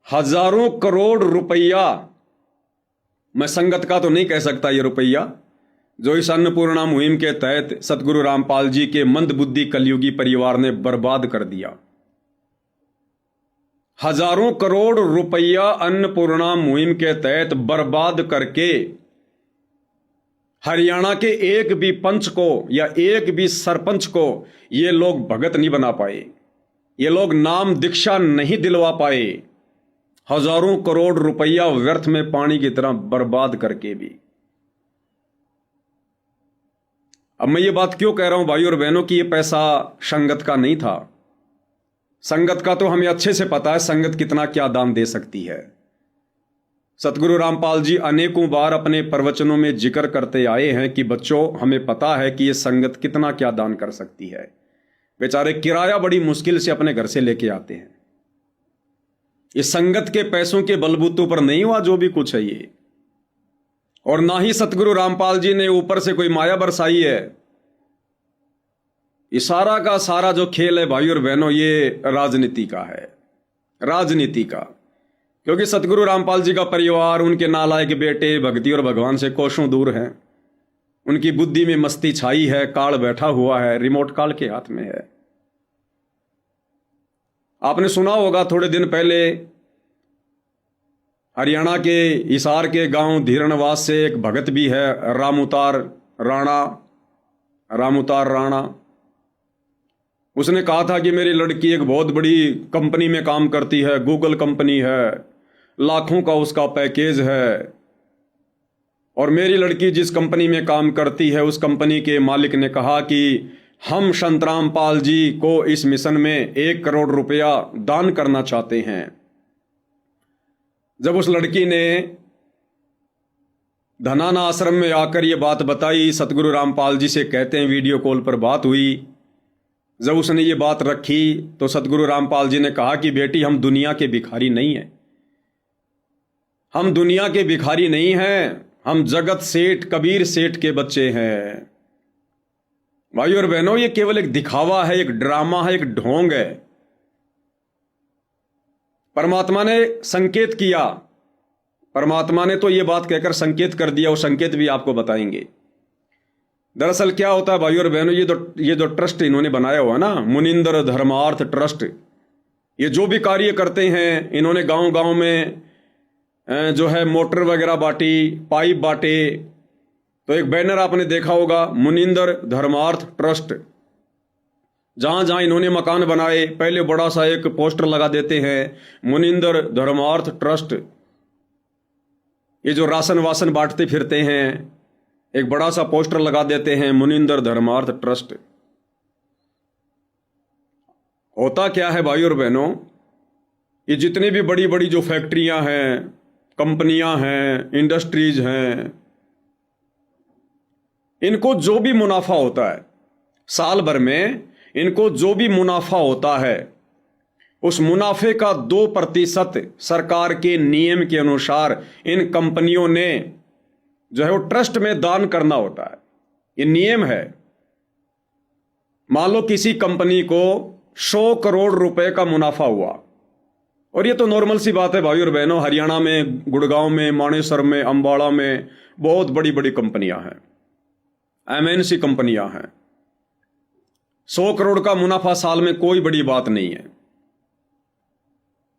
हजारों करोड़ रुपया, मैं संगत का तो नहीं कह सकता ये रुपया, जो इस अन्नपूर्णा मुहिम के तहत सतगुरु रामपाल जी के मंदबुद्धि कलयुगी परिवार ने बर्बाद कर दिया। हजारों करोड़ रुपया अन्नपूर्णा मुहिम के तहत बर्बाद करके हरियाणा के एक भी पंच को या एक भी सरपंच को ये लोग भगत नहीं बना पाए, ये लोग नाम दीक्षा नहीं दिलवा पाए। हजारों करोड़ रुपया व्यर्थ में पानी की तरह बर्बाद करके भी। अब मैं ये बात क्यों कह रहा हूं भाई और बहनों कि ये पैसा संगत का नहीं था। संगत का तो हमें अच्छे से पता है संगत कितना क्या दान दे सकती है। सतगुरु रामपाल जी अनेकों बार अपने प्रवचनों में जिक्र करते आए हैं कि बच्चों, हमें पता है कि ये संगत कितना क्या दान कर सकती है। बेचारे किराया बड़ी मुश्किल से अपने घर से लेके आते हैं। इस संगत के पैसों के बलबूतों पर नहीं हुआ जो भी कुछ है ये, और ना ही सतगुरु रामपाल जी ने ऊपर से कोई माया बरसाई है। ये सारा का सारा जो खेल है भाई और बहनों, ये राजनीति का है, राजनीति का। क्योंकि सतगुरु रामपाल जी का परिवार, उनके नालायक बेटे भक्ति और भगवान से कोसों दूर हैं। उनकी बुद्धि में मस्ती छाई है, काल बैठा हुआ है, रिमोट काल के हाथ में है। आपने सुना होगा थोड़े दिन पहले हरियाणा के हिसार के गांव धीरणवास से एक भगत भी है, रामउतार राणा। उसने कहा था कि मेरी लड़की एक बहुत बड़ी कंपनी में काम करती है, गूगल कंपनी है, लाखों का उसका पैकेज है, और मेरी लड़की जिस कंपनी में काम करती है उस कंपनी के मालिक ने कहा कि हम संत रामपाल जी को इस मिशन में 1 करोड़ रुपया दान करना चाहते हैं। जब उस लड़की ने धनाना आश्रम में आकर ये बात बताई, सतगुरु रामपाल जी से कहते हैं वीडियो कॉल पर बात हुई। जब उसने ये बात रखी तो सतगुरु रामपाल जी ने कहा कि बेटी, हम दुनिया के भिखारी नहीं हैं, हम दुनिया के भिखारी नहीं हैं, हम जगत सेठ कबीर सेठ के बच्चे हैं। भाई और बहनों, ये केवल एक दिखावा है, एक ड्रामा है, एक ढोंग है। परमात्मा ने संकेत किया, परमात्मा ने तो ये बात कहकर संकेत कर दिया, वो संकेत भी आपको बताएंगे। दरअसल क्या होता है भाई और बहनों, ये जो ट्रस्ट इन्होंने बनाया हुआ है ना, मुनिंदर धर्मार्थ ट्रस्ट, ये जो भी कार्य करते हैं, इन्होंने गांव गांव में जो है मोटर वगैरह बांटी, पाइप बांटे। तो एक बैनर आपने देखा होगा, मुनिंदर धर्मार्थ ट्रस्ट। जहां जहां इन्होंने मकान बनाए, पहले बड़ा सा एक पोस्टर लगा देते हैं, मुनिंदर धर्मार्थ ट्रस्ट। ये जो राशन वासन बांटते फिरते हैं, एक बड़ा सा पोस्टर लगा देते हैं, मुनिंदर धर्मार्थ ट्रस्ट। होता क्या है भाई और बहनों, ये जितनी भी बड़ी बड़ी जो फैक्ट्रियां हैं, कंपनियां हैं, इंडस्ट्रीज हैं, इनको जो भी मुनाफा होता है साल भर में, इनको जो भी मुनाफा होता है, उस मुनाफे का 2% सरकार के नियम के अनुसार इन कंपनियों ने जो है वो ट्रस्ट में दान करना होता है। ये नियम है। मान लो किसी कंपनी को 100 करोड़ रुपए का मुनाफा हुआ, और ये तो नॉर्मल सी बात है भाई और बहनों, हरियाणा में, गुड़गांव में, मानेसर में, अंबाला में बहुत बड़ी बड़ी कंपनियां हैं, एमएनसी कंपनियां हैं। 100 करोड़ का मुनाफा साल में कोई बड़ी बात नहीं है।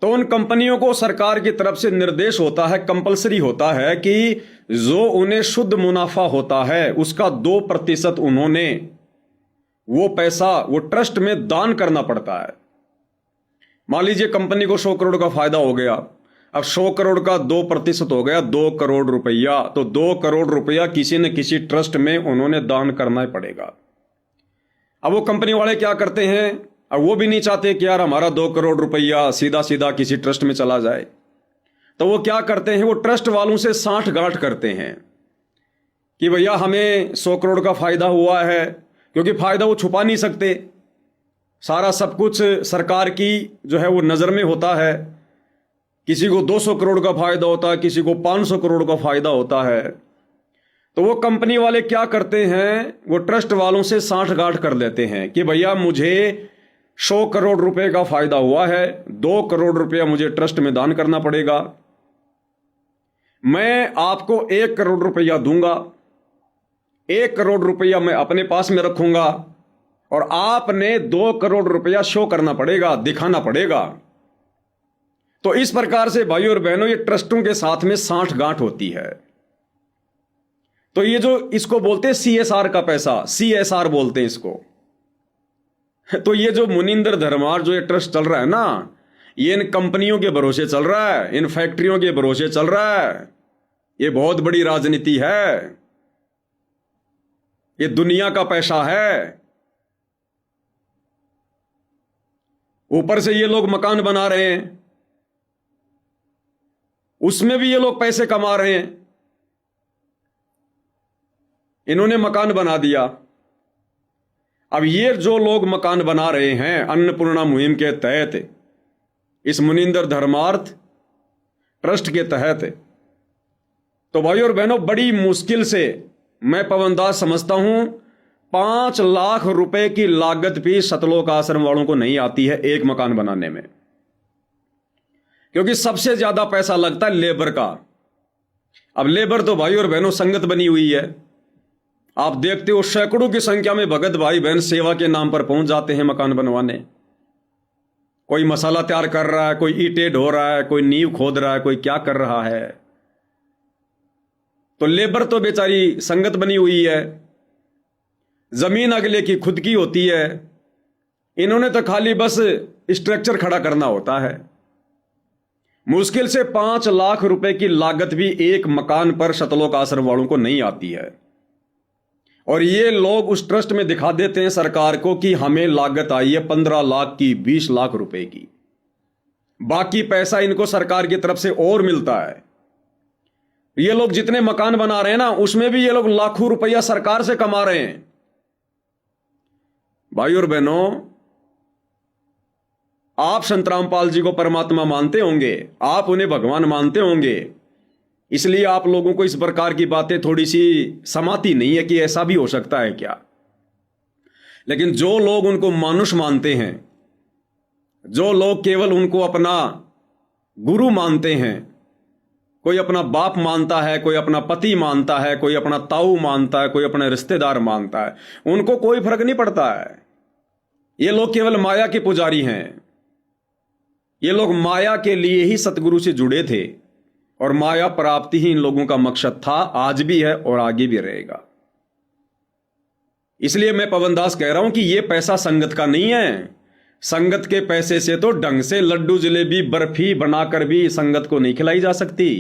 तो उन कंपनियों को सरकार की तरफ से निर्देश होता है, कंपलसरी होता है कि जो उन्हें शुद्ध मुनाफा होता है उसका 2% उन्होंने वो पैसा वो ट्रस्ट में दान करना पड़ता है। मान लीजिए कंपनी को 100 करोड़ का फायदा हो गया, अब 100 करोड़ का 2% हो गया 2 करोड़ रुपया, तो 2 करोड़ रुपया किसी न किसी ट्रस्ट में उन्होंने दान करना ही पड़ेगा। अब वो कंपनी वाले क्या करते हैं, अब वो भी नहीं चाहते कि यार हमारा 2 करोड़ रुपया सीधा सीधा किसी ट्रस्ट में चला जाए, तो वो क्या करते हैं, वो ट्रस्ट वालों से साठ गांठ करते हैं कि भैया हमें 100 करोड़ का फायदा हुआ है, क्योंकि फायदा वो छुपा नहीं सकते, सारा सब कुछ सरकार की जो है वो नज़र में होता है। किसी को 200 करोड़ का फायदा होता है, किसी को 500 करोड़ का फायदा होता है। तो वो कंपनी वाले क्या करते हैं, वो ट्रस्ट वालों से साठ गांठ कर लेते हैं कि भैया मुझे 100 करोड़ रुपए का फायदा हुआ है, 2 करोड़ रुपया मुझे ट्रस्ट में दान करना पड़ेगा। मैं आपको 1 करोड़ रुपया दूंगा, 1 करोड़ रुपया मैं अपने पास में रखूंगा और आपने 2 करोड़ रुपया शो करना पड़ेगा, दिखाना पड़ेगा। तो इस प्रकार से भाइयों और बहनों ये ट्रस्टों के साथ में साठ गांठ होती है। तो ये जो इसको बोलते हैं CSR का पैसा, CSR बोलते हैं इसको। तो ये जो मुनिंदर धर्मार जो ये ट्रस्ट चल रहा है ना, ये इन कंपनियों के भरोसे चल रहा है, इन फैक्ट्रियों के भरोसे चल रहा है। ये बहुत बड़ी राजनीति है, ये दुनिया का पैसा है। ऊपर से ये लोग मकान बना रहे हैं, उसमें भी ये लोग पैसे कमा रहे हैं। इन्होंने मकान बना दिया। अब ये जो लोग मकान बना रहे हैं अन्नपूर्णा मुहिम के तहत, इस मुनिंदर धर्मार्थ ट्रस्ट के तहत, तो भाइयों और बहनों बड़ी मुश्किल से मैं पवन दास समझता हूं 5 लाख रुपए की लागत भी सतलोक आश्रम वालों को नहीं आती है एक मकान बनाने में, क्योंकि सबसे ज्यादा पैसा लगता है लेबर का। अब लेबर तो भाई और बहनों संगत बनी हुई है। आप देखते हो सैकड़ों की संख्या में भगत भाई बहन सेवा के नाम पर पहुंच जाते हैं मकान बनवाने। कोई मसाला तैयार कर रहा है, कोई ईंटें ढो रहा है, कोई नींव खोद रहा है, कोई क्या कर रहा है। तो लेबर तो बेचारी संगत बनी हुई है, जमीन अगले की खुद की होती है। इन्होंने तो खाली बस स्ट्रक्चर खड़ा करना होता है। मुश्किल से 5 लाख रुपए की लागत भी एक मकान पर सतलोक आश्रम वालों को नहीं आती है। और ये लोग उस ट्रस्ट में दिखा देते हैं सरकार को कि हमें लागत आई है 15 लाख की, 20 लाख रुपए की। बाकी पैसा इनको सरकार की तरफ से और मिलता है। ये लोग जितने मकान बना रहे हैं ना, उसमें भी ये लोग लाखों रुपया सरकार से कमा रहे हैं। भाई और बहनों, आप संत रामपाल जी को परमात्मा मानते होंगे, आप उन्हें भगवान मानते होंगे, इसलिए आप लोगों को इस प्रकार की बातें थोड़ी सी समाती नहीं है कि ऐसा भी हो सकता है क्या। लेकिन जो लोग उनको मानुष मानते हैं, जो लोग केवल उनको अपना गुरु मानते हैं, कोई अपना बाप मानता है, कोई अपना पति मानता है, कोई अपना ताऊ मानता है, कोई अपने रिश्तेदार मानता है, उनको कोई फर्क नहीं पड़ता है। ये लोग केवल माया के पुजारी हैं। ये लोग माया के लिए ही सतगुरु से जुड़े थे और माया प्राप्ति ही इन लोगों का मकसद था, आज भी है और आगे भी रहेगा। इसलिए मैं पवन दास कह रहा हूं कि यह पैसा संगत का नहीं है। संगत के पैसे से तो ढंग से लड्डू जलेबी बर्फी बनाकर भी संगत को नहीं खिलाई जा सकती।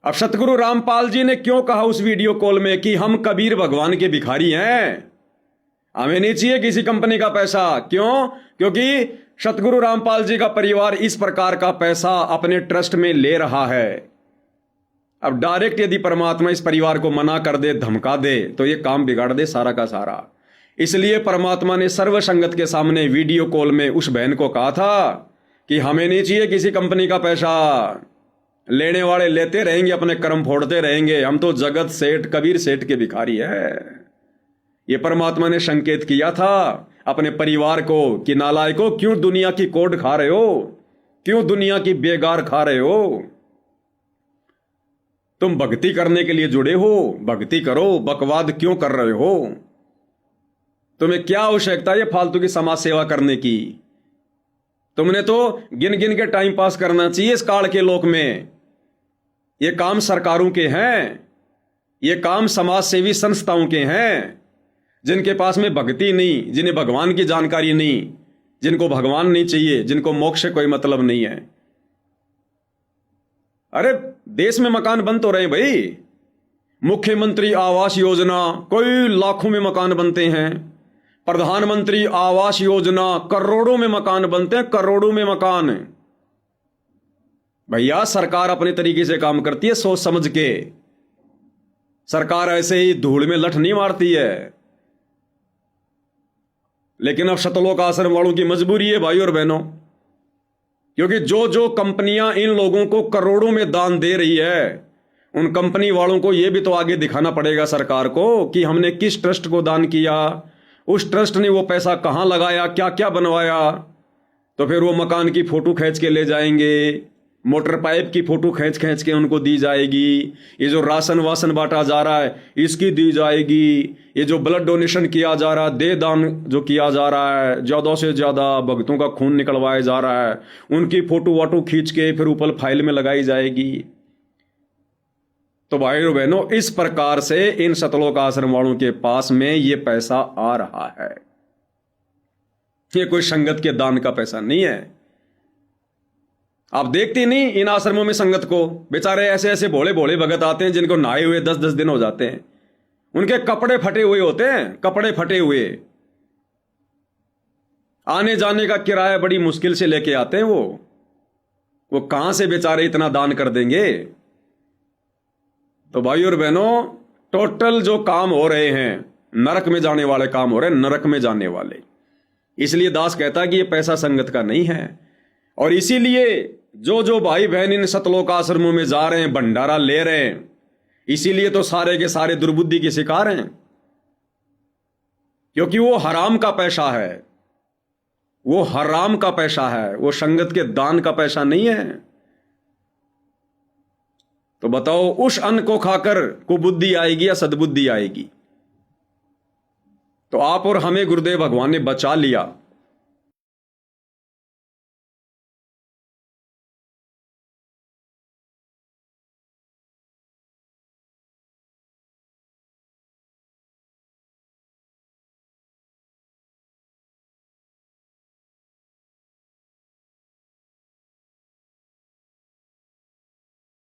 अब सतगुरु रामपाल जी ने क्यों कहा उस वीडियो कॉल में कि हम कबीर भगवान के भिखारी हैं, हमें नहीं चाहिए किसी कंपनी का पैसा। क्यों? क्योंकि सतगुरु रामपाल जी का परिवार इस प्रकार का पैसा अपने ट्रस्ट में ले रहा है। अब डायरेक्ट यदि परमात्मा इस परिवार को मना कर दे, धमका दे, तो ये काम बिगाड़ दे सारा का सारा। इसलिए परमात्मा ने सर्व संगत के सामने वीडियो कॉल में उस बहन को कहा था कि हमें नहीं चाहिए किसी कंपनी का पैसा, लेने वाले लेते रहेंगे, अपने कर्म फोड़ते रहेंगे, हम तो जगत सेठ कबीर सेठ के भिखारी है। ये परमात्मा ने संकेत किया था अपने परिवार को कि नालायकों, क्यों दुनिया की कोड खा रहे हो, क्यों दुनिया की बेगार खा रहे हो। तुम भक्ति करने के लिए जुड़े हो, भक्ति करो, बकवाद क्यों कर रहे हो। तुम्हें क्या आवश्यकता है फालतू की समाज सेवा करने की। तुमने तो गिन गिन के टाइम पास करना चाहिए इस काल के लोक में। ये काम सरकारों के हैं, ये काम समाज सेवी संस्थाओं के हैं, जिनके पास में भक्ति नहीं, जिन्हें भगवान की जानकारी नहीं, जिनको भगवान नहीं चाहिए, जिनको मोक्ष से कोई मतलब नहीं है। अरे देश में मकान बन तो रहे भाई, मुख्यमंत्री आवास योजना कोई लाखों में मकान बनते हैं, प्रधानमंत्री आवास योजना करोड़ों में मकान बनते हैं, करोड़ों में मकान। भैया सरकार अपने तरीके से काम करती है, सोच समझ के। सरकार ऐसे ही धूल में लठ नहीं मारती है। लेकिन अब सतलोक आश्रम वालों की मजबूरी है भाई और बहनों, क्योंकि जो जो कंपनियां इन लोगों को करोड़ों में दान दे रही है, उन कंपनी वालों को यह भी तो आगे दिखाना पड़ेगा सरकार को कि हमने किस ट्रस्ट को दान किया, उस ट्रस्ट ने वो पैसा कहाँ लगाया, क्या क्या बनवाया। तो फिर वो मकान की फोटो खींच के ले जाएंगे, मोटर पाइप की फोटो खींच खींच के उनको दी जाएगी, ये जो राशन वासन बांटा जा रहा है इसकी दी जाएगी, ये जो ब्लड डोनेशन किया जा रहा है, देह दान जो किया जा रहा है, ज़्यादा से ज़्यादा भक्तों का खून निकलवाया जा रहा है, उनकी फोटो वाटो खींच के फिर ऊपर फाइल में लगाई जाएगी। तो भाइयों बहनों, इस प्रकार से इन सतलोक आश्रम वालों के पास में ये पैसा आ रहा है। ये कोई संगत के दान का पैसा नहीं है। आप देखते नहीं इन आश्रमों में संगत को, बेचारे ऐसे ऐसे भोले भोले भगत आते हैं जिनको नहाए हुए 10-10 दिन हो जाते हैं, उनके कपड़े फटे हुए होते हैं, कपड़े फटे हुए, आने जाने का किराया बड़ी मुश्किल से लेके आते हैं। वो कहां से बेचारे इतना दान कर देंगे। तो भाइयों और बहनों, टोटल जो काम हो रहे हैं नरक में जाने वाले काम हो रहे हैं, नरक में जाने वाले। इसलिए दास कहता है कि ये पैसा संगत का नहीं है। और इसीलिए जो जो भाई बहन इन सतलोक आश्रमों में जा रहे हैं, भंडारा ले रहे हैं, इसीलिए तो सारे के सारे दुर्बुद्धि के शिकार हैं, क्योंकि वो हराम का पैसा है, वो हराम का पैसा है, वो संगत के दान का पैसा नहीं है। तो बताओ, उस अन्न को खाकर कुबुद्धि आएगी या सद्बुद्धि आएगी। तो आप और हमें गुरुदेव भगवान ने बचा लिया।